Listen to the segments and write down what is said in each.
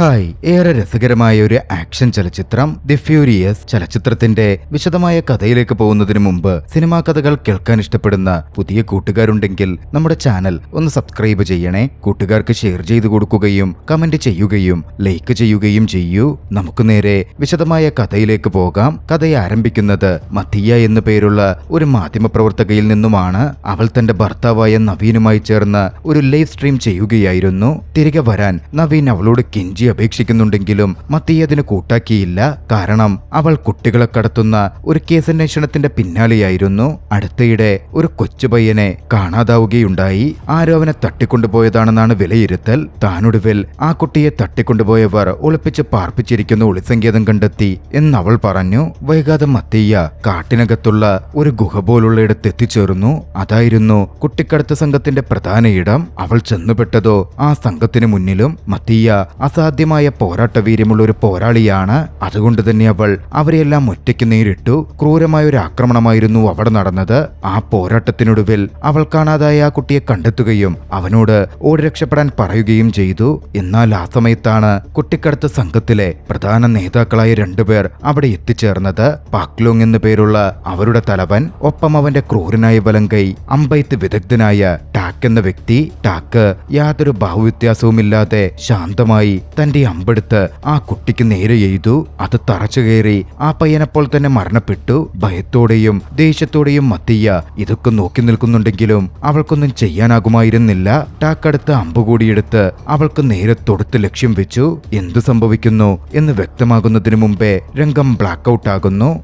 Hi, ഏറെ രസകരമായ ഒരു ആക്ഷൻ ചലച്ചിത്രം ദി ഫ്യൂരിയസ് ചലച്ചിത്രത്തിന്റെ വിശദമായ കഥയിലേക്ക് പോകുന്നതിന് മുമ്പ് സിനിമാ കഥകൾ കേൾക്കാൻ ഇഷ്ടപ്പെടുന്ന പുതിയ കൂട്ടുകാരുണ്ടെങ്കിൽ നമ്മുടെ ചാനൽ ഒന്ന് സബ്സ്ക്രൈബ് ചെയ്യണേ. കൂട്ടുകാർക്ക് ഷെയർ ചെയ്തു കൊടുക്കുകയും കമന്റ് ചെയ്യുകയും ലൈക്ക് ചെയ്യുകയും ചെയ്യൂ. നമുക്ക് നേരെ വിശദമായ കഥയിലേക്ക് പോകാം. കഥയെ ആരംഭിക്കുന്നത് മത്തിയ എന്നു പേരുള്ള ഒരു മാധ്യമപ്രവർത്തകയിൽ നിന്നുമാണ്. അവൾ തന്റെ ഭർത്താവായ നവീനുമായി ചേർന്ന് ഒരു ലൈവ് സ്ട്രീം ചെയ്യുകയായിരുന്നു. തിരികെ വരാൻ നവീൻ അവളോട് അപേക്ഷിക്കുന്നുണ്ടെങ്കിലും മത്തിയ അതിന് കൂട്ടാക്കിയില്ല. കാരണം അവൾ കുട്ടികളെ കടത്തുന്ന ഒരു കേസന്വേഷണത്തിന്റെ പിന്നാലെയായിരുന്നു. അടുത്തയിടെ ഒരു കൊച്ചുപയ്യനെ കാണാതാവുകയുണ്ടായി. ആരോ അവനെ തട്ടിക്കൊണ്ടുപോയതാണെന്നാണ് വിലയിരുത്തൽ. താനൊടുവിൽ ആ കുട്ടിയെ തട്ടിക്കൊണ്ടുപോയവർ ഒളിപ്പിച്ച് പാർപ്പിച്ചിരിക്കുന്ന ഒളിസങ്കേതം കണ്ടെത്തി എന്നവൾ പറഞ്ഞു. വൈകാതെ മത്തിയ കാട്ടിനകത്തുള്ള ഒരു ഗുഹ പോലുള്ള ഇടത്ത് എത്തിച്ചേർന്നു. അതായിരുന്നു കുട്ടിക്കടത്ത് സംഘത്തിന്റെ പ്രധാന ഇടം. അവൾ ചെന്നുപെട്ടതോ ആ സംഘത്തിന് മുന്നിലും. മത്തിയ അസാധ്യമായ പോരാട്ടവീര്യമുള്ള ഒരു പോരാളിയാണ്. അതുകൊണ്ട് തന്നെ അവൾ അവരെയെല്ലാം ഒറ്റയ്ക്ക് നേരിട്ടു. ക്രൂരമായ ഒരു ആക്രമണമായിരുന്നു അവിടെ നടന്നത്. ആ പോരാട്ടത്തിനൊടുവിൽ അവൾ കാണാതായ ആ കുട്ടിയെ കണ്ടെത്തുകയും അവനോട് ഓടി രക്ഷപ്പെടാൻ പറയുകയും ചെയ്തു. എന്നാൽ ആ സമയത്താണ് കുട്ടിക്കടത്ത് സംഘത്തിലെ പ്രധാന നേതാക്കളായ രണ്ടുപേർ അവിടെ എത്തിച്ചേർന്നത്. പാക്ലോങ് എന്നു പേരുള്ള അവരുടെ തലവൻ, ഒപ്പം അവന്റെ ക്രൂരനായ വലങ്കൈ അമ്പെയ്ത്ത് വിദഗ്ധനായ ടാക്ക് എന്ന വ്യക്തി. ടാക്ക് യാതൊരു ഭാവവ്യത്യാസവുമില്ലാതെ ശാന്തമായി തന്റെ അമ്പെടുത്ത് ആ കുട്ടിക്ക് നേരെ എയ്തു. അത് തറച്ചു കയറി ആ പയ്യനപ്പോൾ തന്നെ മരണപ്പെട്ടു. ഭയത്തോടെയും ദേഷ്യത്തോടെയും മത്തിയ ഇതൊക്കെ നോക്കി നിൽക്കുന്നുണ്ടെങ്കിലും അവൾക്കൊന്നും ചെയ്യാനാകുമായിരുന്നില്ല. ടാക്കടുത്ത് അമ്പുകൂടിയെടുത്ത് അവൾക്ക് നേരെ തൊടുത്ത് ലക്ഷ്യം വെച്ചു. എന്തു സംഭവിക്കുന്നു എന്ന് വ്യക്തമാകുന്നതിന് മുമ്പേ രംഗം ബ്ലാക്ക് ഔട്ട് ആകുന്നു.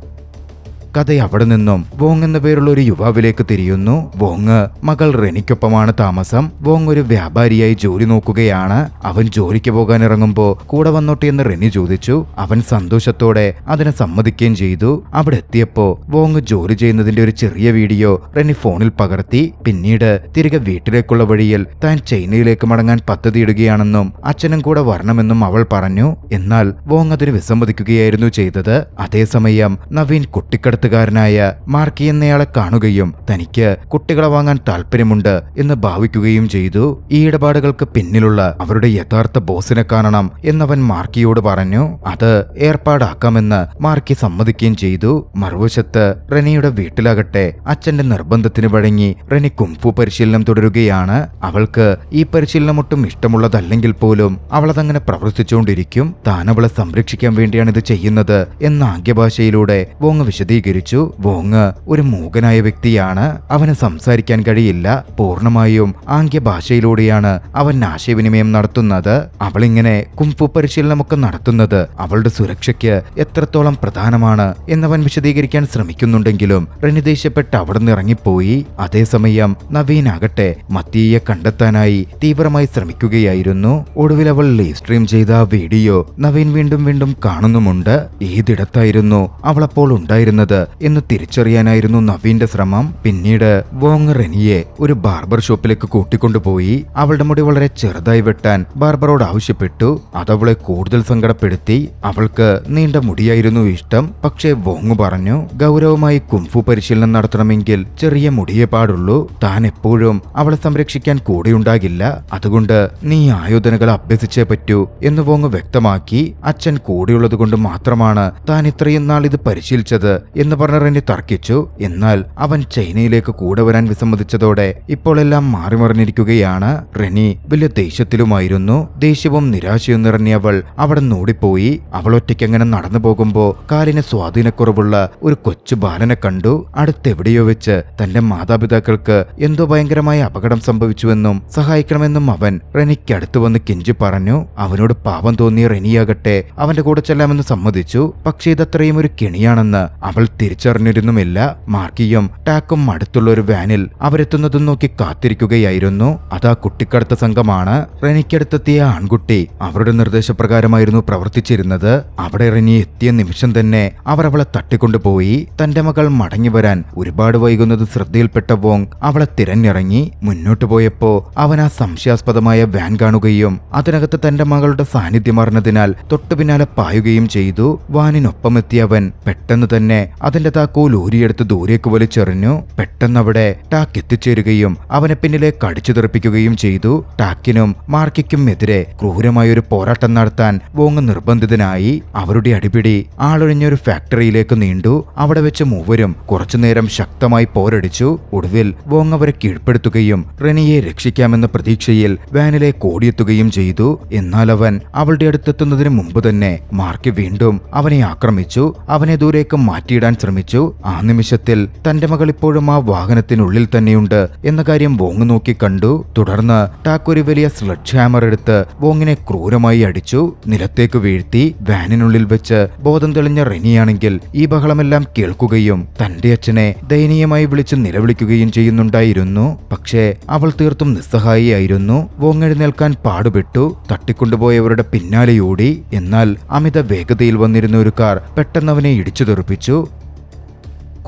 കഥ അവിടെ നിന്നും വോങ് എന്ന പേരുള്ള ഒരു യുവാവിലേക്ക് തിരിയുന്നു. വോങ് മകൾ റെനിക്കൊപ്പമാണ് താമസം. വോങ് ഒരു വ്യാപാരിയായി ജോലി നോക്കുകയാണ്. അവൻ ജോലിക്ക് പോകാൻ ഇറങ്ങുമ്പോ കൂടെ വന്നോട്ടെ എന്ന് റെനി ചോദിച്ചു. അവൻ സന്തോഷത്തോടെ അതിനെ സമ്മതിക്കുകയും ചെയ്തു. അവിടെ എത്തിയപ്പോ വോങ് ജോലി ചെയ്യുന്നതിന്റെ ഒരു ചെറിയ വീഡിയോ റെനി ഫോണിൽ പകർത്തി. പിന്നീട് തിരികെ വീട്ടിലേക്കുള്ള വഴിയിൽ താൻ ചൈനയിലേക്ക് മടങ്ങാൻ പദ്ധതിയിടുകയാണെന്നും അച്ഛനും കൂടെ വരണമെന്നും അവൾ പറഞ്ഞു. എന്നാൽ വോങ് അതിന് വിസമ്മതിക്കുകയായിരുന്നു ചെയ്തത്. അതേസമയം നവീൻ കുട്ടിക്കടത്ത് ായ മാർക്കി എന്നയാളെ കാണുകയും തനിക്ക് കുട്ടികളെ വാങ്ങാൻ താല്പര്യമുണ്ട് എന്ന് ഭാവിക്കുകയും ചെയ്തു. ഈ ഇടപാടുകൾക്ക് പിന്നിലുള്ള അവരുടെ യഥാർത്ഥ ബോസിനെ കാണണം എന്നവൻ മാർക്കിയോട് പറഞ്ഞു. അത് ഏർപ്പാടാക്കാമെന്ന് മാർക്കി സമ്മതിക്കുകയും ചെയ്തു. മറുവശത്ത് റെനിയുടെ വീട്ടിലാകട്ടെ അച്ഛന്റെ നിർബന്ധത്തിന് വഴങ്ങി റെനി കുംഫു പരിശീലനം തുടരുകയാണ്. അവൾക്ക് ഈ പരിശീലനം ഒട്ടും ഇഷ്ടമുള്ളതല്ലെങ്കിൽ പോലും അവളതങ്ങനെ പ്രവർത്തിച്ചുകൊണ്ടിരിക്കും. താൻ അവളെ സംരക്ഷിക്കാൻ വേണ്ടിയാണ് ഇത് ചെയ്യുന്നത് എന്ന ആംഗ്യഭാഷയിലൂടെ വോങ് വിശദീകരിച്ചു. വോങ് ഒരു മൂകനായ വ്യക്തിയാണ്. അവന് സംസാരിക്കാൻ കഴിയില്ല. പൂർണ്ണമായും ആംഗ്യഭാഷയിലൂടെയാണ് അവൻ ആശയവിനിമയം നടത്തുന്നത്. അവളിങ്ങനെ കുംഫു പരിശീലനമൊക്കെ നടത്തുന്നത് അവളുടെ സുരക്ഷയ്ക്ക് എത്രത്തോളം പ്രധാനമാണ് എന്നവൻ വിശദീകരിക്കാൻ ശ്രമിക്കുന്നുണ്ടെങ്കിലും റെനി ദേഷ്യപ്പെട്ട് അവിടെ നിന്ന് ഇറങ്ങിപ്പോയി. അതേസമയം നവീൻ ആകട്ടെ മത്തിയെ കണ്ടെത്താനായി തീവ്രമായി ശ്രമിക്കുകയായിരുന്നു. ഒടുവിൽ അവൾ ലൈവ് സ്ട്രീം ചെയ്ത ആ വീഡിയോ നവീൻ വീണ്ടും വീണ്ടും കാണുന്നുമുണ്ട്. ഏതിടത്തായിരുന്നു അവളപ്പോൾ ഉണ്ടായിരുന്നത് എന്ന് തിരിച്ചറിയാനായിരുന്നു നവീന്റെ ശ്രമം. പിന്നീട് വോങ് റെനിയെ ഒരു ബാർബർ ഷോപ്പിലേക്ക് കൂട്ടിക്കൊണ്ടുപോയി. അവളുടെ മുടി വളരെ ചെറുതായി വെട്ടാൻ ബാർബറോട് ആവശ്യപ്പെട്ടു. അതവളെ കൂടുതൽ സങ്കടപ്പെടുത്തി. അവൾക്ക് നീണ്ട മുടിയായിരുന്നു ഇഷ്ടം. പക്ഷേ വോങ് പറഞ്ഞു, ഗൗരവമായി കുംഫു പരിശീലനം നടത്തണമെങ്കിൽ ചെറിയ മുടിയേ പാടുള്ളൂ. താൻ എപ്പോഴും അവളെ സംരക്ഷിക്കാൻ കൂടെയുണ്ടാകില്ല. അതുകൊണ്ട് നീ ആയോധനകൾ അഭ്യസിച്ചേ പറ്റൂ എന്ന് വോങ് വ്യക്തമാക്കി. അച്ഛൻ കൂടെയുള്ളത് കൊണ്ട് മാത്രമാണ് താൻ ഇത്രയും നാൾ ഇത് പരിശീലിച്ചത് എന്ന് പറഞ്ഞ റെനി തർക്കിച്ചു. എന്നാൽ അവൻ ചൈനയിലേക്ക് കൂടെ വരാൻ വിസമ്മതിച്ചതോടെ ഇപ്പോൾ എല്ലാം മാറിമറിഞ്ഞിരിക്കുകയാണ്. റെനി വലിയ ദേഷ്യത്തിലുമായിരുന്നു. ദേഷ്യവും നിരാശയും നിറഞ്ഞ അവൾ അവിടെ നോടിപ്പോയി. അവൾ ഒറ്റയ്ക്ക് അങ്ങനെ നടന്നു പോകുമ്പോ കാലിന് സ്വാധീനക്കുറവുള്ള ഒരു കൊച്ചു ബാലനെ കണ്ടു. അടുത്തെവിടെയോ വെച്ച് തന്റെ മാതാപിതാക്കൾക്ക് എന്തോ ഭയങ്കരമായ അപകടം സംഭവിച്ചുവെന്നും സഹായിക്കണമെന്നും അവൻ റെനിക്ക് അടുത്ത് വന്ന് കെഞ്ചി പറഞ്ഞു. അവനോട് പാവം തോന്നിയ റെനിയാകട്ടെ അവന്റെ കൂടെ ചെല്ലാമെന്ന് സമ്മതിച്ചു. പക്ഷേ ഇതത്രയും ഒരു കെണിയാണെന്ന് അവൾ തിരിച്ചറിഞ്ഞിരുന്നുമില്ല. മാർക്കിയും ടാക്കും അടുത്തുള്ള ഒരു വാനിൽ അവരെത്തുന്നതും നോക്കി കാത്തിരിക്കുകയായിരുന്നു. അതാ കുട്ടിക്കടത്ത സംഘമാണ്. റെനിക്കടുത്തെത്തിയ ആൺകുട്ടി അവരുടെ നിർദ്ദേശപ്രകാരമായിരുന്നു പ്രവർത്തിച്ചിരുന്നത്. അവിടെ റെനി എത്തിയ നിമിഷം തന്നെ അവർ അവളെ തട്ടിക്കൊണ്ടുപോയി. തന്റെ മകൾ മടങ്ങി വരാൻ ഒരുപാട് വൈകുന്നത് ശ്രദ്ധയിൽപ്പെട്ട വോങ് അവളെ തിരഞ്ഞിറങ്ങി. മുന്നോട്ടു പോയപ്പോ അവൻ ആ സംശയാസ്പദമായ വാൻ കാണുകയും അതിനകത്ത് തന്റെ മകളുടെ സാന്നിധ്യം അറിഞ്ഞതിനാൽ തൊട്ടു പിന്നാലെ പായുകയും ചെയ്തു. വാനിനൊപ്പമെത്തിയവൻ പെട്ടെന്ന് തന്നെ അതിന്റെ താക്കോൽ ഊരിയെടുത്ത് ദൂരേക്ക് വലിച്ചെറിഞ്ഞു. പെട്ടെന്ന് അവിടെ ടാക്ക് എത്തിച്ചേരുകയും അവനെ പിന്നിലേക്ക് അടിച്ചു തെറിപ്പിക്കുകയും ചെയ്തു. ടാക്കിനും മാർക്കിക്കും എതിരെ ക്രൂരമായൊരു പോരാട്ടം നടത്താൻ വോങ് നിർബന്ധിതനായി. അവരുടെ അടിപിടി ആളൊഴിഞ്ഞൊരു ഫാക്ടറിയിലേക്ക് നീണ്ടു. അവിടെ വെച്ച് മൂവരും കുറച്ചുനേരം ശക്തമായി പോരടിച്ചു. ഒടുവിൽ വോങ് അവരെ കീഴ്പ്പെടുത്തുകയും റെനിയെ രക്ഷിക്കാമെന്ന പ്രതീക്ഷയിൽ വാനിലേക്ക് ഓടിയെത്തുകയും ചെയ്തു. എന്നാൽ അവൻ അവളുടെ അടുത്തെത്തുന്നതിന് മുമ്പ് തന്നെ മാർക്ക് വീണ്ടും അവനെ ആക്രമിച്ചു. അവനെ ദൂരേക്ക് മാറ്റിയിടാൻ ശ്രമിച്ചു. ആ നിമിഷത്തിൽ തന്റെ മകൾ ഇപ്പോഴും ആ വാഹനത്തിനുള്ളിൽ തന്നെയുണ്ട് എന്ന കാര്യം വോങ് നോക്കി കണ്ടു. തുടർന്ന് ടാക്ക് ഒരു വലിയ സ്ലഡ്ജ് ഹാമർ എടുത്ത് വോങ്ങിനെ ക്രൂരമായി അടിച്ചു. നിലത്തേക്ക് വീഴ്ത്തി. വാനിനുള്ളിൽ വെച്ച് ബോധം തെളിഞ്ഞ റെനിയാണെങ്കിൽ ഈ ബഹളമെല്ലാം കേൾക്കുകയും തന്റെ അച്ഛനെ ദയനീയമായി വിളിച്ച് നിലവിളിക്കുകയും ചെയ്യുന്നുണ്ടായിരുന്നു. പക്ഷേ അവൾ തീർത്തും നിസ്സഹായിയായിരുന്നു. വോങ് എഴുന്നേൽക്കാൻ പാടുപെട്ടു. തട്ടിക്കൊണ്ടുപോയവരുടെ പിന്നാലെയോടി. എന്നാൽ അമിത വേഗതയിൽ വന്നിരുന്ന ഒരു കാർ പെട്ടെന്ന് അവനെ ഇടിച്ചു തെറിപ്പിച്ചു.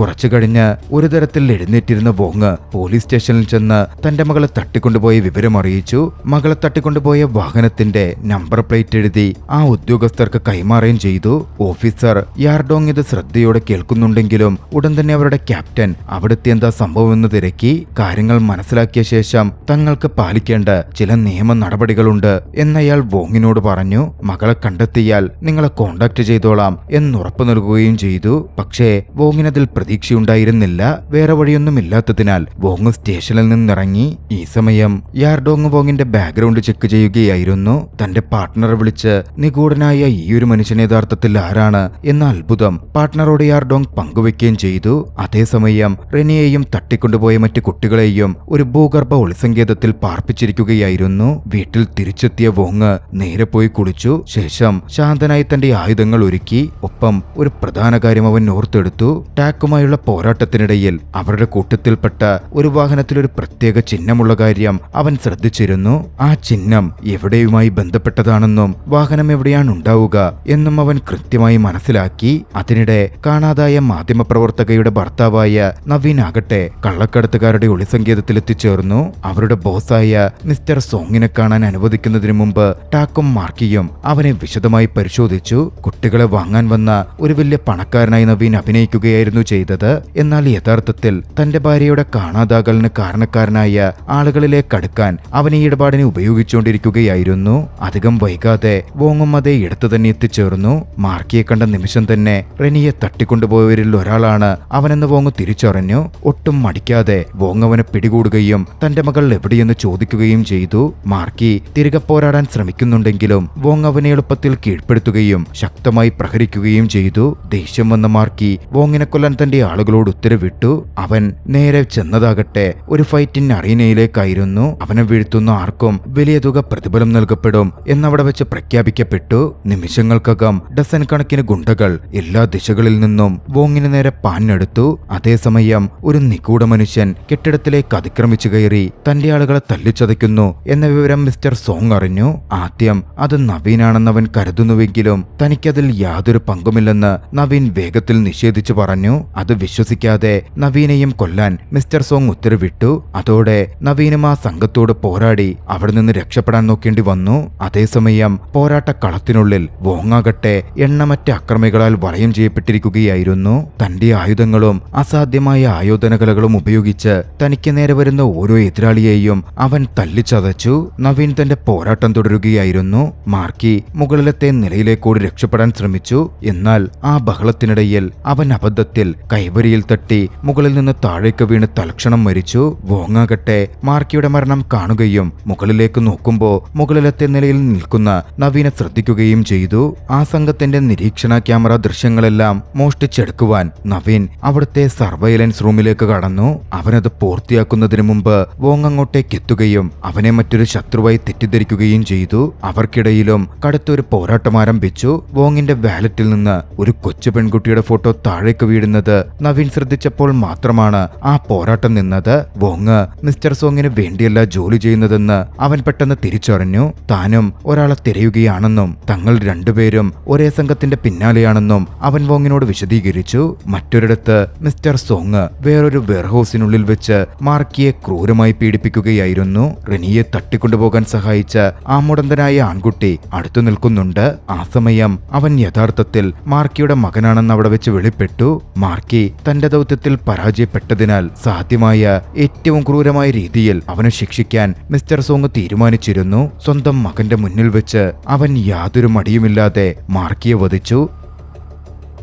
കുറച്ചു കഴിഞ്ഞ് ഒരു തരത്തിൽ എഴുന്നേറ്റിരുന്ന വോങ് പോലീസ് സ്റ്റേഷനിൽ ചെന്ന് തന്റെ മകളെ തട്ടിക്കൊണ്ടുപോയ വിവരം അറിയിച്ചു. മകളെ തട്ടിക്കൊണ്ടുപോയ വാഹനത്തിന്റെ നമ്പർ പ്ലേറ്റ് എഴുതി ആ ഉദ്യോഗസ്ഥർക്ക് കൈമാറുകയും ചെയ്തു. ഓഫീസർ യാർഡോങ് ഇത് ശ്രദ്ധയോടെ കേൾക്കുന്നുണ്ടെങ്കിലും ഉടൻ തന്നെ അവരുടെ ക്യാപ്റ്റൻ അവിടുത്തെ എന്താ സംഭവമെന്ന് തിരക്കി. കാര്യങ്ങൾ മനസ്സിലാക്കിയ ശേഷം തങ്ങൾക്ക് പാലിക്കേണ്ട ചില നിയമ നടപടികളുണ്ട് എന്നയാൾ വോങ്ങിനോട് പറഞ്ഞു. മകളെ കണ്ടെത്തിയാൽ നിങ്ങളെ കോണ്ടാക്ട് ചെയ്തോളാം എന്നുറപ്പു നൽകുകയും ചെയ്തു. പക്ഷേ വോങ്ങിനതിൽ പ്രതീക്ഷയുണ്ടായിരുന്നില്ല. വേറെ വഴിയൊന്നുമില്ലാത്തതിനാൽ വോങ് സ്റ്റേഷനിൽ നിന്നിറങ്ങി. ഈ സമയം യാർഡോങ് വോങ്ങിന്റെ ബാക്ക്ഗ്രൗണ്ട് ചെക്ക് ചെയ്യുകയായിരുന്നു. തന്റെ പാർട്ട്ണറെ വിളിച്ച് നിഗൂഢനായ ഈയൊരു മനുഷ്യൻ യഥാർത്ഥത്തിൽ ആരാണ് എന്ന അത്ഭുതം പാർട്ട്ണറോട് യാർഡോങ് പങ്കുവെക്കുകയും ചെയ്തു. അതേസമയം റെനിയെയും തട്ടിക്കൊണ്ടുപോയ മറ്റു കുട്ടികളെയും ഒരു ഭൂഗർഭ ഒളിസങ്കേതത്തിൽ പാർപ്പിച്ചിരിക്കുകയായിരുന്നു. വീട്ടിൽ തിരിച്ചെത്തിയ വോങ് നേരെ പോയി കുളിച്ചു. ശേഷം ശാന്തനായി തന്റെ ആയുധങ്ങൾ ഒരുക്കി. ഒപ്പം ഒരു പ്രധാന കാര്യം അവൻ ഓർത്തെടുത്തു. ടാക്കുമായുള്ള പോരാട്ടത്തിനിടയിൽ അവരുടെ കൂട്ടത്തിൽപ്പെട്ട ഒരു വാഹനത്തിലൊരു പ്രത്യേക ചിഹ്നമുള്ള കാര്യം അവൻ ശ്രദ്ധിച്ചിരുന്നു. ആ ചിഹ്നം എവിടെയുമായി ബന്ധപ്പെട്ടതാണെന്നും വാഹനം എവിടെയാണ് ഉണ്ടാവുക എന്നും അവൻ കൃത്യമായി മനസ്സിലാക്കി. അതിനിടെ കാണാതായ മാധ്യമപ്രവർത്തകയുടെ ഭർത്താവായ നവീൻ ആകട്ടെ കള്ളക്കടത്തുകാരുടെ ഒളിസങ്കേതത്തിൽ എത്തിച്ചേർന്നു. അവരുടെ ബോസായ മിസ്റ്റർ സോങ്ങിനെ കാണാൻ അനുവദിക്കുന്നതിന് മുമ്പ് ടാക്കും മാർക്കിയും അവനെ വിശദമായി പരിശോധിച്ചു. കുട്ടികളെ വാങ്ങാൻ വന്ന ഒരു വലിയ പണക്കാരനായി നവീൻ അഭിനയിക്കുകയായിരുന്നു ചെയ്തത്. എന്നാൽ യഥാർത്ഥത്തിൽ തന്റെ ഭാര്യയുടെ കാണാതാകലിന് കാരണക്കാരനായ ആളുകളിലേക്ക് അടുക്കാൻ അവൻ ഈ ഇടപാടിനെ ഉപയോഗിച്ചുകൊണ്ടിരിക്കുകയായിരുന്നു. അധികം വൈകാതെ വോങ്ങും അതേ ഇടത്ത് തന്നെ എത്തിച്ചേർന്നു. മാർക്കിയെ കണ്ട നിമിഷം തന്നെ റെനിയെ തട്ടിക്കൊണ്ടുപോയവരിൽ ഒരാളാണ് അവനെന്ന് വോങ് തിരിച്ചറിഞ്ഞു. ഒട്ടും മടിക്കാതെ വോങ് അവനെ പിടികൂടുകയും തന്റെ മകൾ എവിടെയെന്ന് ചോദിക്കുകയും ചെയ്തു. മാർക്കി തിരികെ പോരാടാൻ ശ്രമിക്കുന്നുണ്ടെങ്കിലും വോങ് അവനെ എളുപ്പത്തിൽ കീഴ്പ്പെടുത്തുകയും ശക്തമായി പ്രഹരിക്കുകയും ചെയ്തു. ദേഷ്യം വന്ന മാർക്കി വോങ്ങിനെ കൊല്ലാൻ തന്റെ ആളുകളോട് ഉത്തരവിട്ടു. അവൻ നേരെ ചെന്നതാകട്ടെ ഒരു ഫൈറ്റിൻ അറീനയിലേക്കായിരുന്നു. അവനെ വീഴ്ത്തുന്ന ആർക്കും വലിയ തുക പ്രതിഫലം നൽകപ്പെടും എന്നവിടെ വെച്ച് പ്രഖ്യാപിക്കപ്പെട്ടു. നിമിഷങ്ങൾക്കകം ഡസൻ കണക്കിന് ഗുണ്ടകൾ എല്ലാ ദിശകളിൽ നിന്നും വോങ്ങിന് നേരെ പാഞ്ഞെടുത്തു. അതേസമയം ഒരു നിഗൂഢ മനുഷ്യൻ കെട്ടിടത്തിലേക്ക് അതിക്രമിച്ചു കയറി തന്റെ ആളുകളെ തല്ലിച്ചതയ്ക്കുന്നു എന്ന വിവരം മിസ്റ്റർ സോങ് അറിഞ്ഞു. ആദ്യം അത് നവീനാണെന്ന് അവൻ കരുതുന്നുവെങ്കിലും തനിക്കതിൽ യാതൊരു പങ്കുമില്ലെന്ന് നവീൻ വേഗത്തിൽ നിഷേധിച്ചു പറഞ്ഞു. അത് വിശ്വസിക്കാതെ നവീനെയും കൊല്ലാൻ മിസ്റ്റർ സോങ് ഉത്തരവിട്ടു. അതോടെ നവീനും ആ സംഘത്തോട് പോരാടി അവിടെ നിന്ന് രക്ഷപ്പെടാൻ നോക്കേണ്ടി വന്നു. അതേസമയം പോരാട്ട കളത്തിനുള്ളിൽ വോങ്ങാകട്ടെ എണ്ണമറ്റ അക്രമികളാൽ വലയം ചെയ്യപ്പെട്ടിരിക്കുകയായിരുന്നു. തന്റെ ആയുധങ്ങളും അസാധ്യമായ ആയോധനകലകളും ഉപയോഗിച്ച് തനിക്ക് നേരെ വരുന്ന ഓരോ എതിരാളിയെയും അവൻ തല്ലിച്ചതച്ചു. നവീൻ തന്റെ പോരാട്ടം തുടരുകയായിരുന്നു. മാർക്കി മുകളിലത്തെ നിലയിലേക്കൂടി രക്ഷപ്പെടാൻ ശ്രമിച്ചു. എന്നാൽ ആ ബഹളത്തിനിടയിൽ അവൻ അബദ്ധത്തിൽ കൈവരിയിൽ തട്ടി മുകളിൽ നിന്ന് താഴേക്ക് വീണ് തൽക്ഷണം മരിച്ചു. വോങ്ങാകട്ടെ മാർക്കിയുടെ മരണം കാണുകയും മുകളിലേക്ക് നോക്കുമ്പോൾ മുകളിലത്തെ നിലയിൽ നിൽക്കുന്ന നവീനെ ശ്രദ്ധിക്കുകയും ചെയ്തു. ആ സംഘത്തിന്റെ നിരീക്ഷണ ക്യാമറ ദൃശ്യങ്ങളെല്ലാം മോഷ്ടിച്ചെടുക്കുവാൻ നവീൻ അവിടുത്തെ സർവൈലൻസ് റൂമിലേക്ക് കടന്നു. അവനത് പൂർത്തിയാക്കുന്നതിന് മുമ്പ് വോങ് അങ്ങോട്ടേക്ക് എത്തുകയും അവനെ മറ്റൊരു ശത്രുവായി തെറ്റിദ്ധരിക്കുകയും ചെയ്തു. അവർക്കിടയിലും കടുത്തൊരു പോരാട്ടം ആരംഭിച്ചു. വോങ്ങിന്റെ വാലറ്റിൽ നിന്ന് ഒരു കൊച്ചു പെൺകുട്ടിയുടെ ഫോട്ടോ താഴേക്ക് വീഴുന്നത് നവീൻ ശ്രദ്ധിച്ചപ്പോൾ മാത്രമാണ് ആ പോരാട്ടം നിന്നത്. വോങ് മിസ്റ്റർ സോങ്ങിന് വേണ്ടിയല്ല ജോലി ചെയ്യുന്നതെന്ന് അവൻ പെട്ടെന്ന് തിരിച്ചറിഞ്ഞു. താനും ഒരാളെ തിരയുകയാണെന്നും തങ്ങൾ രണ്ടുപേരും ഒരേ സംഘത്തിന്റെ പിന്നാലെയാണെന്നും അവൻ വോങ്ങിനോട് വിശദീകരിച്ചു. മറ്റൊരിടത്ത് മിസ്റ്റർ സോങ് വേറൊരു വെയർഹൌസിനുള്ളിൽ വെച്ച് മാർക്കിയെ ക്രൂരമായി പീഡിപ്പിക്കുകയായിരുന്നു. റെനിയെ തട്ടിക്കൊണ്ടുപോകാൻ സഹായിച്ച ആ മുടന്തനായ ആൺകുട്ടി അടുത്തു നിൽക്കുന്നുണ്ട്. ആ സമയം അവൻ യഥാർത്ഥത്തിൽ മാർക്കിയുടെ മകനാണെന്ന് അവിടെ വെച്ച് വെളിപ്പെട്ടു. മാർക്കി മാർക്കി തന്റെ ദൗത്യത്തിൽ പരാജയപ്പെട്ടതിനാൽ സാധ്യമായ ഏറ്റവും ക്രൂരമായ രീതിയിൽ അവനെ ശിക്ഷിക്കാൻ മിസ്റ്റർ സോങ് തീരുമാനിച്ചിരുന്നു. സ്വന്തം മകന്റെ മുന്നിൽ വെച്ച് അവൻ യാതൊരു മടിയുമില്ലാതെ മാർക്കിയെ വധിച്ചു.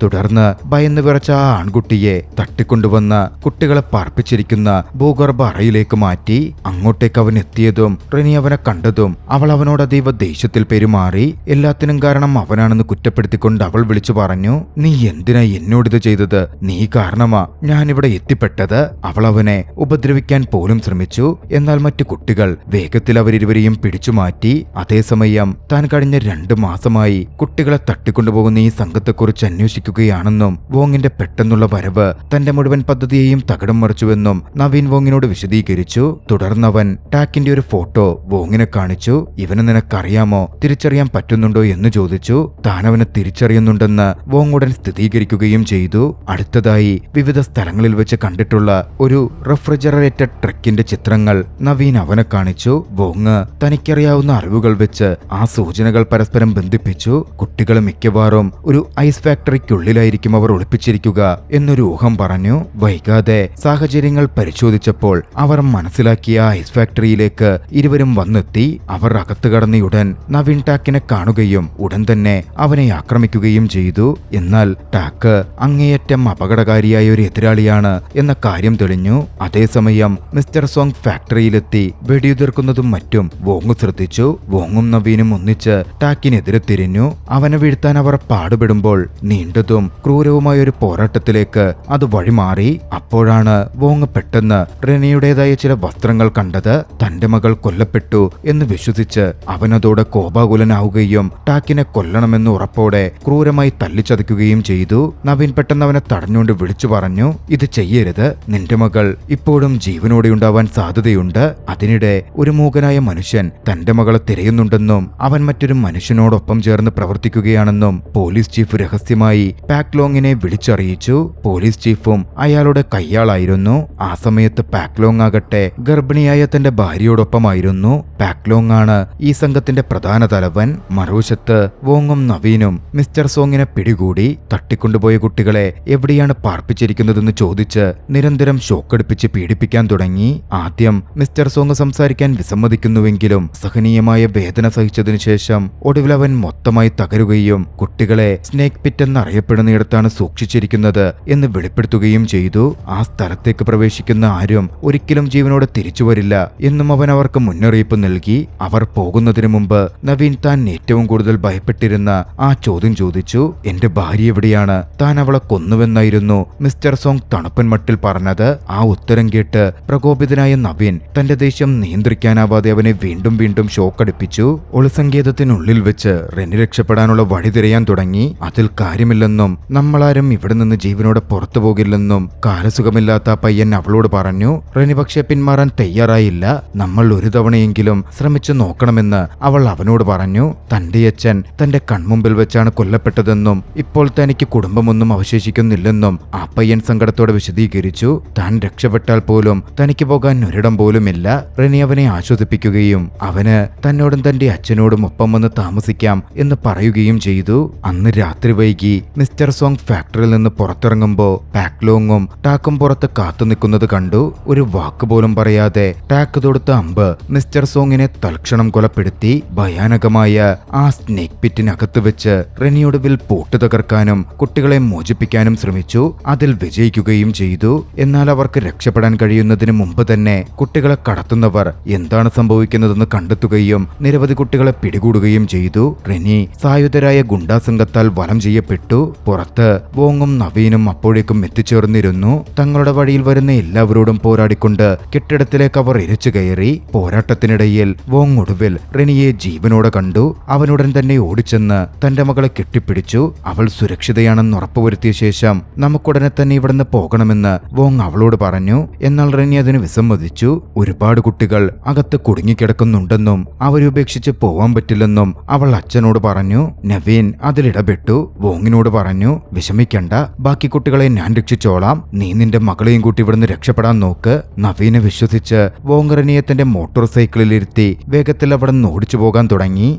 തുടർന്ന് ഭയന്ന് വിറച്ച ആ ആൺകുട്ടിയെ തട്ടിക്കൊണ്ടുവന്ന കുട്ടികളെ പാർപ്പിച്ചിരിക്കുന്ന ഭൂഗർഭ അറയിലേക്ക് മാറ്റി. അങ്ങോട്ടേക്ക് അവൻ എത്തിയതും റെനി അവനെ കണ്ടതും അവൾ അവനോട് അതീവ ദേഷ്യത്തിൽ പെരുമാറി. എല്ലാത്തിനും കാരണം അവനാണെന്ന് കുറ്റപ്പെടുത്തിക്കൊണ്ട് അവൾ വിളിച്ചു പറഞ്ഞു, നീ എന്തിനാ എന്നോടിത് ചെയ്തത്? നീ കാരണമാ ഞാനിവിടെ എത്തിപ്പെട്ടത്. അവൾ അവനെ ഉപദ്രവിക്കാൻ പോലും ശ്രമിച്ചു. എന്നാൽ മറ്റു കുട്ടികൾ വേഗത്തിൽ അവരിരുവരെയും പിടിച്ചു മാറ്റി. അതേസമയം താൻ കഴിഞ്ഞ 2 മാസമായി കുട്ടികളെ തട്ടിക്കൊണ്ടുപോകുന്ന ഈ സംഘത്തെക്കുറിച്ച് അന്വേഷിക്കുകയാണെന്നും വോങ്ങിന്റെ പെട്ടെന്നുള്ള വരവ് തന്റെ മുഴുവൻ പദ്ധതിയെയും തകിടം മറിച്ചുവെന്നും നവീൻ വോങ്ങിനോട് വിശദീകരിച്ചു. തുടർന്നവൻ ടാക്കിന്റെ ഒരു ഫോട്ടോ വോങ്ങിനെ കാണിച്ചു. ഇവനെ നിനക്കറിയാമോ, തിരിച്ചറിയാൻ പറ്റുന്നുണ്ടോ എന്ന് ചോദിച്ചു. താൻ അവനെ തിരിച്ചറിയുന്നുണ്ടെന്ന് വോങ് ഉടൻ സ്ഥിരീകരിക്കുകയും ചെയ്തു. അടുത്തതായി വിവിധ സ്ഥലങ്ങളിൽ വെച്ച് കണ്ടിട്ടുള്ള ഒരു റെഫ്രിജറേറ്റഡ് ട്രക്കിന്റെ ചിത്രങ്ങൾ നവീൻ അവനെ കാണിച്ചു. വോങ് തനിക്കറിയാവുന്ന അറിവുകൾ വെച്ച് ആ സൂചനകൾ പരസ്പരം ബന്ധിപ്പിച്ചു. കുട്ടികൾ മിക്കവാറും ഒരു ഐസ് ഫാക്ടറിക്കുള്ളിലായിരിക്കും അവർ ഒളിപ്പിച്ചിരിക്കുക എന്നൊരു ഊഹം പറഞ്ഞു. വൈകാതെ സാഹചര്യങ്ങൾ പരിശോധിച്ചപ്പോൾ അവർ മനസ്സിലാക്കിയ ഐസ് ഫാക്ടറിയിലേക്ക് ഇരുവരും വന്നെത്തി. അവർ അകത്ത് കടന്നയുടൻ നവീൻ ടാക്കിനെ കാണുകയും ഉടൻ തന്നെ അവനെ ആക്രമിക്കുകയും ചെയ്തു. എന്നാൽ ടാക്ക് അങ്ങേയറ്റം അപകടകാരിയായ ഒരു എതിരാളിയാണ് എന്ന കാര്യം തെളിഞ്ഞു. അതേസമയം മിസ്റ്റർ സോങ് ഫാക്ടറിയിലെത്തി വെടിയുതിർക്കുന്നതും മറ്റും വോങ് ശ്രദ്ധിച്ചു. വോങ്ങും നവീനും ഒന്നിച്ച് ടാക്കിനെതിരെ തിരിഞ്ഞു. അവനെ വീഴ്ത്താൻ അവർ പാടുപെടുമ്പോൾ നീണ്ടതും ക്രൂരവുമായ ഒരു പോരാട്ടത്തിലേക്ക് അത് വഴിമാറി. അപ്പോഴാണ് വോങ് പെട്ടെന്ന് റെനിയുടേതായ ചില വസ്ത്രങ്ങൾ കണ്ടത്. തന്റെ മകൾ കൊല്ലപ്പെട്ടു എന്ന് വിശ്വസിച്ച് അവനതോടെ കോപാകുലനാവുകയും ടാക്കിനെ കൊല്ലണമെന്ന് ഉറപ്പോടെ ക്രൂരമായി തല്ലിച്ചതയ്ക്കുകയും ചെയ്തു. നവീൻ പെട്ടെന്ന് അവനെ തടഞ്ഞുകൊണ്ട് വിളിച്ചു പറഞ്ഞു, ഇത് ചെയ്യരുത്. നിന്റെ മകൾ ഇപ്പോഴും ജീവനോടെ ഉണ്ടാവാൻ സാധ്യതയുണ്ട്. അതിനിടെ ഒരു മൂകനായ മനുഷ്യൻ തന്റെ മകളെ തിരയുന്നുണ്ടെന്നും അവൻ മറ്റൊരു മനുഷ്യനോടൊപ്പം ചേർന്ന് പ്രവർത്തിക്കുകയാണെന്നും പോലീസ് ചീഫ് രഹസ്യമായി പാക്ലോങ്ങിനെ വിളിച്ചറിയിച്ചു. പോലീസ് ചീഫും അയാളുടെ കയ്യാളായിരുന്നു. ആ സമയത്ത് പാക്ലോങ് ആകട്ടെ ഗർഭിണിയായ തന്റെ ഭാര്യയോടൊപ്പമായിരുന്നു. പാക്ലോങ് ആണ് ഈ സംഘത്തിന്റെ പ്രധാന തലവൻ. മറുവശത്ത് വോങ്ങും നവീനും മിസ്റ്റർ സോങ്ങിനെ പിടികൂടി. തട്ടിക്കൊണ്ടുപോയ കുട്ടികളെ എവിടെയാണ് പാർപ്പിച്ചിരിക്കുന്നതെന്ന് ചോദിച്ച് നിരന്തരം ഷോക്കടിപ്പിച്ച് പീഡിപ്പിക്കാൻ തുടങ്ങി. ആദ്യം മിസ്റ്റർ സോങ് സംസാരിക്കാൻ വിസമ്മതിക്കുന്നുവെങ്കിലും സഹനീയമായ വേദന സഹിച്ചതിനു ശേഷം ഒടുവിൽ അവൻ മൊത്തമായി തകരുകയും കുട്ടികളെ സ്നേക് പിറ്റ് എന്നറിയപ്പെടുന്നിടത്താണ് സൂക്ഷിച്ചിരിക്കുന്നത് എന്ന് വെളിപ്പെടുത്തുകയും ചെയ്തു. ആ സ്ഥലത്തേക്ക് പ്രവേശിക്കുന്ന ആരും ഒരിക്കലും ജീവനോടെ തിരിച്ചു വരില്ല എന്നും അവൻ അവർക്ക് മുന്നറിയിപ്പ് നൽകി. അവർ പോകുന്നതിനു മുമ്പ് നവീൻ താൻ ഏറ്റവും കൂടുതൽ ഭയപ്പെട്ടിരുന്ന ആ ചോദ്യം ചോദിച്ചു. എന്റെ ഭാര്യ എവിടെയാണ്? താൻ അവളെ കൊന്നുവെന്നായിരുന്നു മിസ്റ്റർ സോങ് തണുപ്പൻ മട്ടിൽ പറഞ്ഞത്. ആ ഉത്തരം കേട്ട് പ്രകോപിതനായ നവീൻ തന്റെ ദേഷ്യം നിയന്ത്രിക്കാനാവാതെ അവനെ വീണ്ടും വീണ്ടും ഷോക്കടിപ്പിച്ചു. ഒളിസങ്കേതത്തിനുള്ളിൽ വെച്ച് റെനി രക്ഷപ്പെടാനുള്ള വഴി തിരയാൻ തുടങ്ങി. അതിൽ കാര്യമില്ലെന്നും നമ്മളാരും ഇവിടെ നിന്ന് ജീവനോടെ പുറത്തു പോകില്ലെന്നും കാലസുഖമില്ലാത്ത പയ്യൻ അവളോട് പറഞ്ഞു. റെനി പക്ഷെ പിന്മാറാൻ തയ്യാറായില്ല. നമ്മൾ ഒരു തവണയെങ്കിലും ശ്രമിച്ചു നോക്കണമെന്ന് അവൾ അവനോട് പറഞ്ഞു. തന്റെ അച്ഛൻ തന്റെ കൺമുമ്പിൽ വെച്ചാണ് കൊല്ലപ്പെട്ടതെന്നും ഇപ്പോൾ തനിക്ക് കുടുംബമൊന്നും അവശേഷിക്കുന്നില്ലെന്നും ആ പയ്യൻ സങ്കടത്തോടെ വിശദീകരിച്ചു. താൻ രക്ഷപ്പെട്ടാൽ പോലും തനിക്ക് പോകാൻ ഒരിടം പോലുമില്ല. റെനി അവനെ ആശ്വസിപ്പിക്കുകയും അവന് തന്നോടും തന്റെ അച്ഛനോടും ഒപ്പം വന്ന് താമസിക്കാം എന്ന് പറയുകയും ചെയ്തു. അന്ന് രാത്രി വൈകി മിസ്റ്റർ സോങ് ഫാക്ടറിയിൽ നിന്ന് പുറത്തിറങ്ങുമ്പോ പാക്ലോങ്ങും ടാക്കും പുറത്ത് കാത്തു നിൽക്കുന്നത് കണ്ടു. ഒരു വാക്കുപോലും പറയാതെ ടാക്ക് തൊടുത്ത അമ്പ് മിസ്റ്റർ സോങ്ങിനെ തൽക്ഷണം കൊലപ്പെടുത്തി. ഭയാനകമായ ആ സ്നേക് പിറ്റിനകത്ത് വെച്ച് റെനിയൊടുവിൽ പൂട്ട് തകർക്കാനും കുട്ടികളെ മോചിപ്പിക്കാനും ശ്രമിച്ചു. അതിൽ വിജയിക്കുകയും ചെയ്തു. എന്നാൽ അവർക്ക് രക്ഷപ്പെടാൻ കഴിയുന്നതിന് മുമ്പ് തന്നെ കുട്ടികളെ കടത്തുന്നവർ എന്താണ് സംഭവിക്കുന്നതെന്ന് കണ്ടെത്തുകയും നിരവധി കുട്ടികളെ പിടികൂടുകയും ചെയ്തു. റെനി സായുധരായ ഗുണ്ടാസംഘത്താൽ വലം ചെയ്യപ്പെട്ടു. പുറത്ത് വോങ്ങും നവീനും അപ്പോഴേക്കും എത്തിച്ചേർന്നിരുന്നു. തങ്ങളുടെ വഴിയിൽ വരുന്ന എല്ലാവരോടും പോരാടിക്കൊണ്ട് കെട്ടിടത്തിലേക്ക് അവർ ഇരച്ചു കയറി. പോരാട്ടത്തിനിടയിൽ വോങ് ഒടുവിൽ റെനിയെ ജീവനോടെ കണ്ടു. അവനുടൻ തന്നെ ഓടിച്ചെന്ന് തന്റെ മകളെ കെട്ടിപ്പിടിച്ചു. അവൾ സുരക്ഷിതയാണെന്ന് ഉറപ്പുവരുത്തിയ ശേഷം നമുക്കുടനെ തന്നെ ഇവിടുന്ന് പോകണമെന്ന് വോങ് അവളോട് പറഞ്ഞു. എന്നാൽ റെനി അതിന് വിസമ്മതിച്ചു. ഒരുപാട് കുട്ടികൾ അകത്ത് കുടുങ്ങിക്കിടക്കുന്നുണ്ടെന്നും അവരുപേക്ഷിച്ച് പോവാൻ പറ്റില്ലെന്നും അവൾ അച്ഛനോട് പറഞ്ഞു. നവീൻ അതിലിടപെട്ടു. വോങ്ങിനോട് പറഞ്ഞു, വിഷമിക്കണ്ട, ബാക്കി കുട്ടികളെ ഞാൻ രക്ഷിച്ചോളാം. നീ നിന്റെ മകളെയും കൂട്ടി ഇവിടുന്ന് രക്ഷപ്പെടാൻ നോക്ക്. നവീനെ വിശ്വസിച്ച് വോങ് റെനിയെ തന്റെ മോട്ടോർ സൈക്കിളിലിരുത്തി വേഗത്തിൽ അവിടെ നിന്ന് ഓടിച്ചു പോകാൻ തുടങ്ങി.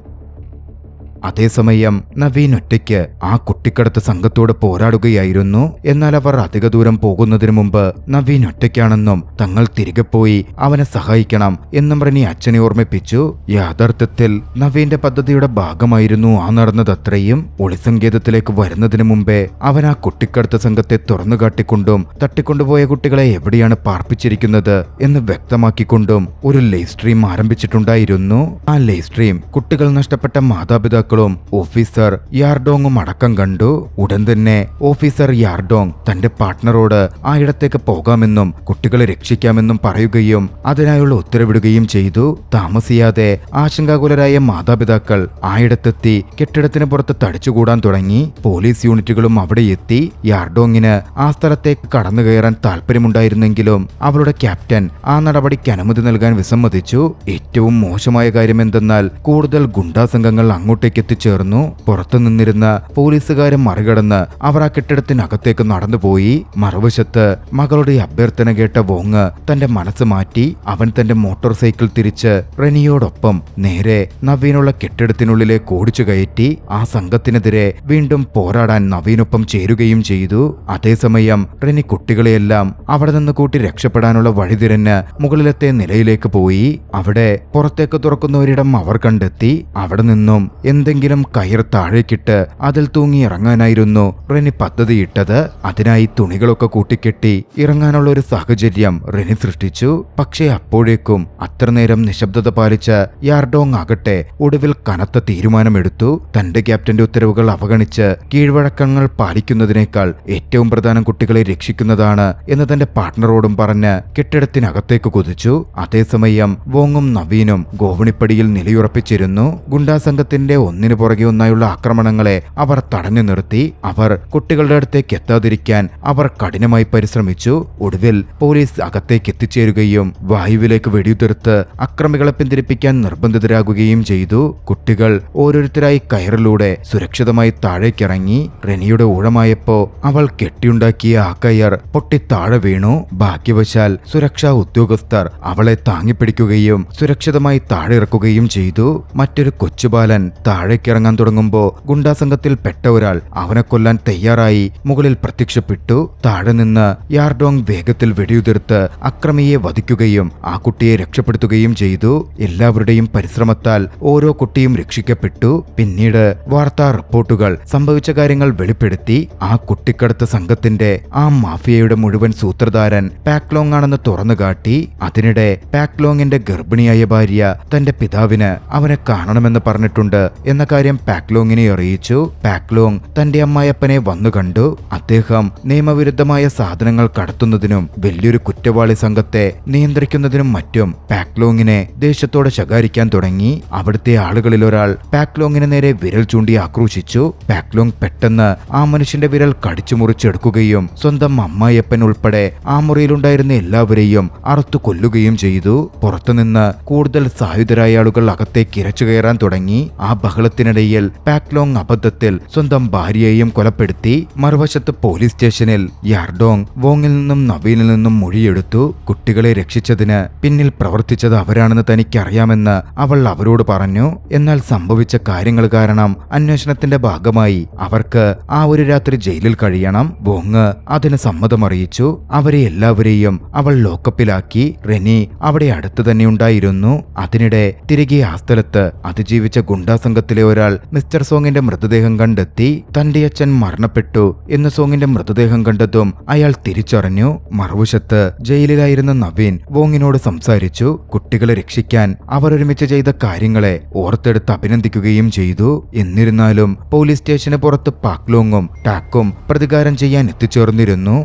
അതേസമയം നവീൻ ഒറ്റയ്ക്ക് ആ കുട്ടിക്കടത്ത് സംഘത്തോട് പോരാടുകയായിരുന്നു. എന്നാൽ അവർ അധിക ദൂരം പോകുന്നതിനു മുമ്പ് നവീൻ ഒറ്റയ്ക്കാണെന്നും തങ്ങൾ തിരികെ പോയി അവനെ സഹായിക്കണം എന്നും റെനി അച്ഛനെ ഓർമ്മിപ്പിച്ചു. യാഥാർത്ഥ്യത്തിൽ നവീന്റെ പദ്ധതിയുടെ ഭാഗമായിരുന്നു ആ നടന്നതത്രയും. ഒളിസങ്കേതത്തിലേക്ക് വരുന്നതിനു മുമ്പേ അവൻ ആ കുട്ടിക്കടത്ത് സംഘത്തെ തുറന്നു കാട്ടിക്കൊണ്ടും തട്ടിക്കൊണ്ടുപോയ കുട്ടികളെ എവിടെയാണ് പാർപ്പിച്ചിരിക്കുന്നത് എന്ന് വ്യക്തമാക്കിക്കൊണ്ടും ഒരു ലൈവ് സ്ട്രീം ആരംഭിച്ചിട്ടുണ്ടായിരുന്നു. ആ ലൈവ് സ്ട്രീം കുട്ടികൾ നഷ്ടപ്പെട്ട മാതാപിതാക്കളും ഓഫീസർ യാർഡോങ്ങും അടക്കം കണ്ടു. ഉടൻ തന്നെ ഓഫീസർ യാർഡോങ് തന്റെ പാർട്ട്ണറോട് ആ ഇടത്തേക്ക് പോകാമെന്നും കുട്ടികളെ രക്ഷിക്കാമെന്നും പറയുകയും അതിനായുള്ള ഉത്തരവിടുകയും ചെയ്തു. താമസിയാതെ ആശങ്കാകുലരായ മാതാപിതാക്കൾ ആയിടത്തെത്തി കെട്ടിടത്തിന് പുറത്ത് തടിച്ചുകൂടാൻ തുടങ്ങി. പോലീസ് യൂണിറ്റുകളും അവിടെ എത്തി. യാർഡോങ്ങിന് ആ സ്ഥലത്തേക്ക് കടന്നു കയറാൻ താല്പര്യമുണ്ടായിരുന്നെങ്കിലും അവളുടെ ക്യാപ്റ്റൻ ആ നടപടിക്ക് അനുമതി നൽകാൻ വിസമ്മതിച്ചു. ഏറ്റവും മോശമായ കാര്യം എന്തെന്നാൽ കൂടുതൽ ഗുണ്ടാ സംഘങ്ങൾ അങ്ങോട്ടേക്ക് എത്തിച്ചേർന്നു. പുറത്തു നിന്നിരുന്ന പോലീസുകാരെ മറികടന്ന് അവർ ആ കെട്ടിടത്തിനകത്തേക്ക് നടന്നുപോയി. മറുവശത്ത് മകളുടെ അഭ്യർത്ഥന കേട്ട വോങ് തന്റെ മനസ്സ് മാറ്റി. അവൻ തന്റെ മോട്ടോർ സൈക്കിൾ തിരിച്ച് റെനിയോടൊപ്പം നേരെ നവീനുള്ള കെട്ടിടത്തിനുള്ളിലേക്ക് ഓടിച്ചു കയറ്റി. ആ സംഘത്തിനെതിരെ വീണ്ടും പോരാടാൻ നവീനൊപ്പം ചേരുകയും ചെയ്തു. അതേസമയം റെനി കുട്ടികളെയെല്ലാം അവിടെ നിന്ന് കൂട്ടി രക്ഷപ്പെടാനുള്ള വഴി തിരഞ്ഞ് മുകളിലത്തെ നിലയിലേക്ക് പോയി. അവിടെ പുറത്തേക്ക് തുറക്കുന്ന ഒരിടം അവർ കണ്ടെത്തി. അവിടെ നിന്നും എന്തെങ്കിലും കയർ താഴേക്കിട്ട് അതിൽ തൂങ്ങി ഇറങ്ങാനായിരുന്നു റെനി പദ്ധതിയിട്ടത്. അതിനായി തുണികളൊക്കെ കൂട്ടിക്കെട്ടി ഇറങ്ങാനുള്ള ഒരു സാഹചര്യം റെനി സൃഷ്ടിച്ചു. പക്ഷേ അപ്പോഴേക്കും അത്ര നേരം നിശബ്ദത പാലിച്ച യാർഡോങ് ആകട്ടെ ഒടുവിൽ കനത്ത തീരുമാനമെടുത്തു. തന്റെ ക്യാപ്റ്റന്റെ ഉത്തരവുകൾ അവഗണിച്ച് കീഴ്വഴക്കങ്ങൾ പാലിക്കുന്നതിനേക്കാൾ ഏറ്റവും പ്രധാനം കുട്ടികളെ രക്ഷിക്കുന്നതാണ് എന്ന് തന്റെ പാർട്ട്ണറോടും പറഞ്ഞ് കെട്ടിടത്തിനകത്തേക്ക് കുതിച്ചു. അതേസമയം വോങ്ങും നവീനും ഗോവണിപ്പടിയിൽ നിലയുറപ്പിച്ചിരുന്നു. ഗുണ്ടാ സംഘത്തിന്റെ ഒന്നിനു പുറകെ ഒന്നായുള്ള ആക്രമണങ്ങളെ അവർ തടഞ്ഞു നിർത്തി. അവർ കുട്ടികളുടെ അടുത്തേക്ക് എത്താതിരിക്കാൻ അവർ കഠിനമായി പരിശ്രമിച്ചു. ഒടുവിൽ പോലീസ് അകത്തേക്ക് എത്തിച്ചേരുകയും വായുവിലേക്ക് വെടിയുതിർത്ത് അക്രമികളെ പിന്തിരിപ്പിക്കാൻ നിർബന്ധിതരാകുകയും ചെയ്തു. കുട്ടികൾ ഓരോരുത്തരായി കയറിലൂടെ സുരക്ഷിതമായി താഴേക്കിറങ്ങി. റെനിയുടെ ഊഴമായപ്പോ അവൾ കെട്ടിയുണ്ടാക്കിയ ആ കയർ പൊട്ടി താഴെ വീണു. ഭാഗ്യവശാൽ സുരക്ഷാ ഉദ്യോഗസ്ഥർ അവളെ താങ്ങിപ്പിടിക്കുകയും സുരക്ഷിതമായി താഴെ ഇറക്കുകയും ചെയ്തു. മറ്റൊരു കൊച്ചുബാലൻ താഴേക്കിറങ്ങാൻ തുടങ്ങുമ്പോ ഗുണ്ടാ സംഘത്തിൽ പെട്ട ഒരാൾ അവനെ കൊല്ലാൻ തയ്യാറായി മുകളിൽ പ്രത്യക്ഷപ്പെട്ടു. താഴെ നിന്ന് യാർഡോങ് വേഗത്തിൽ വെടിയുതിർത്ത് അക്രമിയെ വധിക്കുകയും ആ കുട്ടിയെ രക്ഷപ്പെടുത്തുകയും ചെയ്തു. എല്ലാവരുടെയും പരിശ്രമത്താൽ ഓരോ കുട്ടിയും രക്ഷിക്കപ്പെട്ടു. പിന്നീട് വാർത്താ റിപ്പോർട്ടുകൾ സംഭവിച്ച കാര്യങ്ങൾ വെളിപ്പെടുത്തി. ആ കുട്ടിക്കടത്ത് സംഘത്തിന്റെ ആ മാഫിയയുടെ മുഴുവൻ സൂത്രധാരൻ പാക്ലോങ് ആണെന്ന് തുറന്നുകാട്ടി. അതിനിടെ പാക്ലോങ്ങിന്റെ ഗർഭിണിയായ ഭാര്യ തന്റെ പിതാവിന് അവനെ കാണണമെന്ന് പറഞ്ഞിട്ടുണ്ട് എന്ന കാര്യം പാക്ലോങ്ങിനെ അറിയിച്ചു. പാക്ലോങ് തന്റെ അമ്മായപ്പനെ വന്നു കണ്ടു. അദ്ദേഹം നിയമവിരുദ്ധമായ സാധനങ്ങൾ കടത്തുന്നതിനും വലിയൊരു കുറ്റവാളി സംഘത്തെ നിയന്ത്രിക്കുന്നതിനും മറ്റും പാക്ലോങ്ങിനെ ദേഷ്യത്തോടെ ശകാരിക്കാൻ തുടങ്ങി. അവിടുത്തെ ആളുകളിൽ ഒരാൾ പാക്ലോങ്ങിന് നേരെ വിരൽ ചൂണ്ടി ആക്രോശിച്ചു. പാക്ലോങ് പെട്ടെന്ന് ആ മനുഷ്യന്റെ വിരൽ കടിച്ചു മുറിച്ചെടുക്കുകയും സ്വന്തം അമ്മായിയപ്പൻ ഉൾപ്പെടെ ആ മുറിയിലുണ്ടായിരുന്ന എല്ലാവരെയും അറുത്തു കൊല്ലുകയും ചെയ്തു. പുറത്തുനിന്ന് കൂടുതൽ സായുധരായ ആളുകൾ അകത്തേക്ക് ഇരച്ചു കയറാൻ തുടങ്ങി. ആ ബഹളത്തിനിടയിൽ പാക്ലോങ് അബദ്ധത്തിൽ സ്വന്തം ഭാര്യയെയും കൊലപ്പെടുത്തി. മറുവശത്ത് പോലീസ് സ്റ്റേഷനിൽ യാർഡോങ് വോങ്ങിൽ നിന്നും നവീനിൽ നിന്നും മൊഴിയെടുത്തു. കുട്ടികളെ രക്ഷിച്ചതിന് പിന്നിൽ പ്രവർത്തിച്ചത് അവരാണെന്ന് തനിക്കറിയാമെന്ന് അവൾ അവരോട് പറഞ്ഞു. എന്നാൽ സംഭവിച്ച കാര്യങ്ങൾ കാരണം അന്വേഷണത്തിന്റെ ഭാഗമായി അവർക്ക് ആ ഒരു രാത്രി ജയിലിൽ കഴിയണം. വോങ് അതിന് സമ്മതമറിയിച്ചു. അവരെ എല്ലാവരെയും അവൾ ലോക്കപ്പിലാക്കി. റെനി അവിടെ അടുത്ത് തന്നെ ഉണ്ടായിരുന്നു. അതിനിടെ തിരികെ ആ സ്ഥലത്ത് അതിജീവിച്ച ഗുണ്ടാ സംഘത്തിലെ ഒരാൾ മിസ്റ്റർ സോങ്ങിന്റെ മൃതദേഹം കണ്ടെത്തി. തന്റെ അച്ഛൻ മരണപ്പെട്ടു എന്ന് സോങ്ങിന്റെ മൃതദേഹം കണ്ടതും അയാൾ തിരിച്ചറിഞ്ഞു. മറുവശത്ത് ജയിലിലായിരുന്ന നവീൻ വോങ്ങിനോട് സംസാരിച്ചു. കുട്ടികളെ രക്ഷിക്കാൻ അവർ ഒരുമിച്ച് ചെയ്ത കാര്യങ്ങളെ ഓർത്തെടുത്ത് അഭിനന്ദിക്കുകയും ചെയ്തു. എന്നിരുന്നാലും പോലീസ് സ്റ്റേഷന് പുറത്ത് പാക്ലോങ്ങും ടാക്കും പ്രതികാരം ചെയ്യാൻ എത്തിച്ചേർന്നിരുന്നു.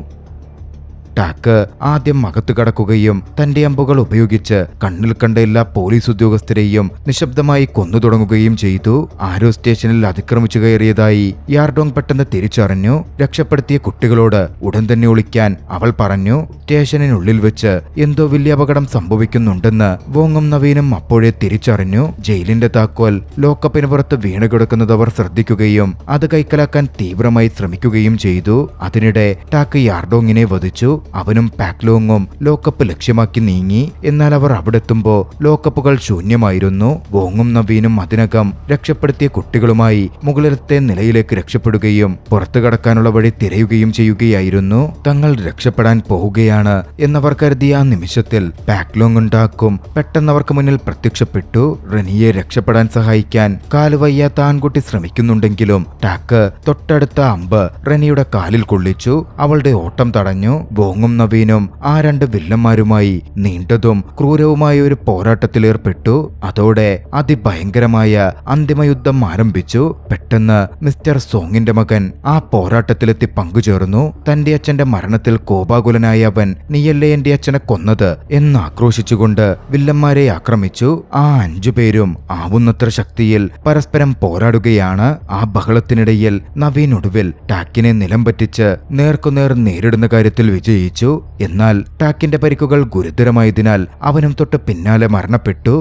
ടാക്ക് ആദ്യം അകത്തു കടക്കുകയും തന്റെ അമ്പുകൾ ഉപയോഗിച്ച് കണ്ണിൽ കണ്ട എല്ലാ പോലീസ് ഉദ്യോഗസ്ഥരെയും നിശബ്ദമായി കൊന്നു തുടങ്ങുകയും ചെയ്തു. ആരോ സ്റ്റേഷനിൽ അതിക്രമിച്ചു കയറിയതായി യാർഡോങ് പെട്ടെന്ന് തിരിച്ചറിഞ്ഞു. രക്ഷപ്പെടുത്തിയ കുട്ടികളോട് ഉടൻ തന്നെ ഒളിക്കാൻ അവൾ പറഞ്ഞു. സ്റ്റേഷനുള്ളിൽ വെച്ച് എന്തോ വലിയ അപകടം സംഭവിക്കുന്നുണ്ടെന്ന് വോങ്ങും നവീനും അപ്പോഴേ തിരിച്ചറിഞ്ഞു. ജയിലിന്റെ താക്കോൽ ലോക്കപ്പിന് പുറത്ത് വീണുകിടക്കുന്നത് അവർ ശ്രദ്ധിക്കുകയും അത് കൈക്കലാക്കാൻ തീവ്രമായി ശ്രമിക്കുകയും ചെയ്തു. അതിനിടെ ടാക്ക് യാർഡോങ്ങിനെ വധിച്ചു. അവനും പാക്ലോങ്ങും ലോക്കപ്പ് ലക്ഷ്യമാക്കി നീങ്ങി. എന്നാൽ അവർ അവിടെ എത്തുമ്പോൾ ലോക്കപ്പുകൾ ശൂന്യമായിരുന്നു. വോങ്ങും നവീനും അതിനകം രക്ഷപ്പെടുത്തിയ കുട്ടികളുമായി മുകളിലത്തെ നിലയിലേക്ക് രക്ഷപ്പെടുകയും പുറത്തു കടക്കാനുള്ള വഴി തിരയുകയും ചെയ്യുകയായിരുന്നു. തങ്ങൾ രക്ഷപ്പെടാൻ പോവുകയാണ് എന്നവർ കരുതിയ ആ നിമിഷത്തിൽ പാക്ലോങ് ഉണ്ടാക്കും പെട്ടെന്നവർക്ക് മുന്നിൽ പ്രത്യക്ഷപ്പെട്ടു. റെനിയെ രക്ഷപ്പെടാൻ സഹായിക്കാൻ കാലുവയ്യാത്ത ആൺകുട്ടി ശ്രമിക്കുന്നുണ്ടെങ്കിലും ടാക്ക് തൊട്ടടുത്ത അമ്പ് റെനിയുടെ കാലിൽ കൊള്ളിച്ചു. അവളുടെ ഓട്ടം തടഞ്ഞു. വോങ്ങും നവീനും ആ രണ്ട് വില്ലന്മാരുമായി നീണ്ടതും ക്രൂരവുമായ ഒരു പോരാട്ടത്തിലേർപ്പെട്ടു. അതോടെ അതിഭയങ്കരമായ അന്തിമയുദ്ധം ആരംഭിച്ചു. പെട്ടെന്ന് മിസ്റ്റർ സോങ്ങിന്റെ മകൻ ആ പോരാട്ടത്തിലെത്തി പങ്കുചേർന്നു. തന്റെ അച്ഛന്റെ മരണത്തിൽ കോപാകുലനായ അവൻ നീയല്ലേ എന്റെ അച്ഛനെ കൊന്നത് എന്നാക്രോശിച്ചുകൊണ്ട് വില്ലന്മാരെ ആക്രമിച്ചു. ആ 5 പേരും ആവുന്നത്ര ശക്തിയിൽ പരസ്പരം പോരാടുകയാണ്. ആ ബഹളത്തിനിടയിൽ നവീൻ ഒടുവിൽ ടാക്കിനെ നിലം പറ്റിച്ച് നേർക്കുനേർ നേരിടുന്ന കാര്യത്തിൽ വിജയിച്ചു. എന്നാൽ ടാക്കിന്റെ പരിക്കുകൾ ഗുരുതരമായതിനാൽ അവനും തൊട്ട് പിന്നാലെ മരണപ്പെട്ടു.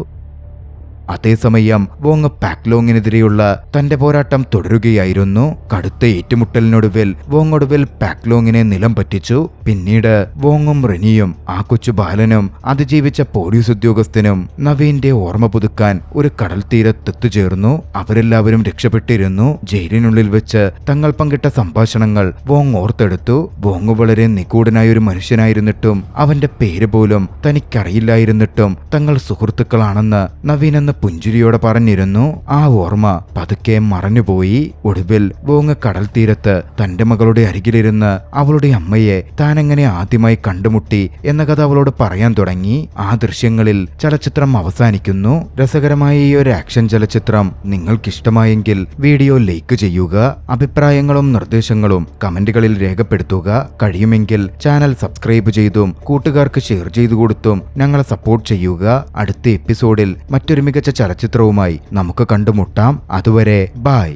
അതേസമയം വോങ് പാക്ലോങ്ങിനെതിരെയുള്ള തന്റെ പോരാട്ടം തുടരുകയായിരുന്നു. കടുത്ത ഏറ്റുമുട്ടലിനൊടുവിൽ വോങ് ഒടുവിൽ പാക്ലോങ്ങിനെ നിലം പറ്റിച്ചു. പിന്നീട് വോങ്ങും റെനിയും ആ കൊച്ചു ബാലനും അതിജീവിച്ച പോലീസ് ഉദ്യോഗസ്ഥനും നവീന്റെ ഓർമ്മ പുതുക്കാൻ ഒരു കടൽ തീരത്തെത്തുചേർന്നു. അവരെല്ലാവരും രക്ഷപ്പെട്ടിരുന്നു. ജയിലിനുള്ളിൽ വെച്ച് തങ്ങൾ പങ്കിട്ട സംഭാഷണങ്ങൾ വോങ് ഓർത്തെടുത്തു. വോങ് വളരെ നിഗൂഢനായ ഒരു മനുഷ്യനായിരുന്നിട്ടും അവന്റെ പേര് പോലും തനിക്കറിയില്ലായിരുന്നിട്ടും തങ്ങൾ സുഹൃത്തുക്കളാണെന്ന് നവീൻ എന്ന് പുഞ്ചിരിയോടെ പറഞ്ഞിരുന്നു. ആ ഓർമ്മ പതുക്കെ മറഞ്ഞുപോയി. ഒടുവിൽ വോങ് കടൽ തീരത്ത് തന്റെ മകളുടെ അരികിലിരുന്ന് അവളുടെ അമ്മയെ താനെങ്ങനെ ആദ്യമായി കണ്ടുമുട്ടി എന്ന കഥ അവളോട് പറയാൻ തുടങ്ങി. ആ ദൃശ്യങ്ങളിൽ ചലച്ചിത്രം അവസാനിക്കുന്നു. രസകരമായ ഈ ഒരു ആക്ഷൻ ചലച്ചിത്രം നിങ്ങൾക്കിഷ്ടമായെങ്കിൽ വീഡിയോ ലൈക്ക് ചെയ്യുക. അഭിപ്രായങ്ങളും നിർദ്ദേശങ്ങളും കമന്റുകളിൽ രേഖപ്പെടുത്തുക. കഴിയുമെങ്കിൽ ചാനൽ സബ്സ്ക്രൈബ് ചെയ്തും കൂട്ടുകാർക്ക് ഷെയർ ചെയ്തു കൊടുത്തും ഞങ്ങളെ സപ്പോർട്ട് ചെയ്യുക. അടുത്ത എപ്പിസോഡിൽ മറ്റൊരു മികച്ച ചലച്ചിത്രവുമായി നമുക്ക് കണ്ടുമുട്ടാം. അതുവരെ ബൈ.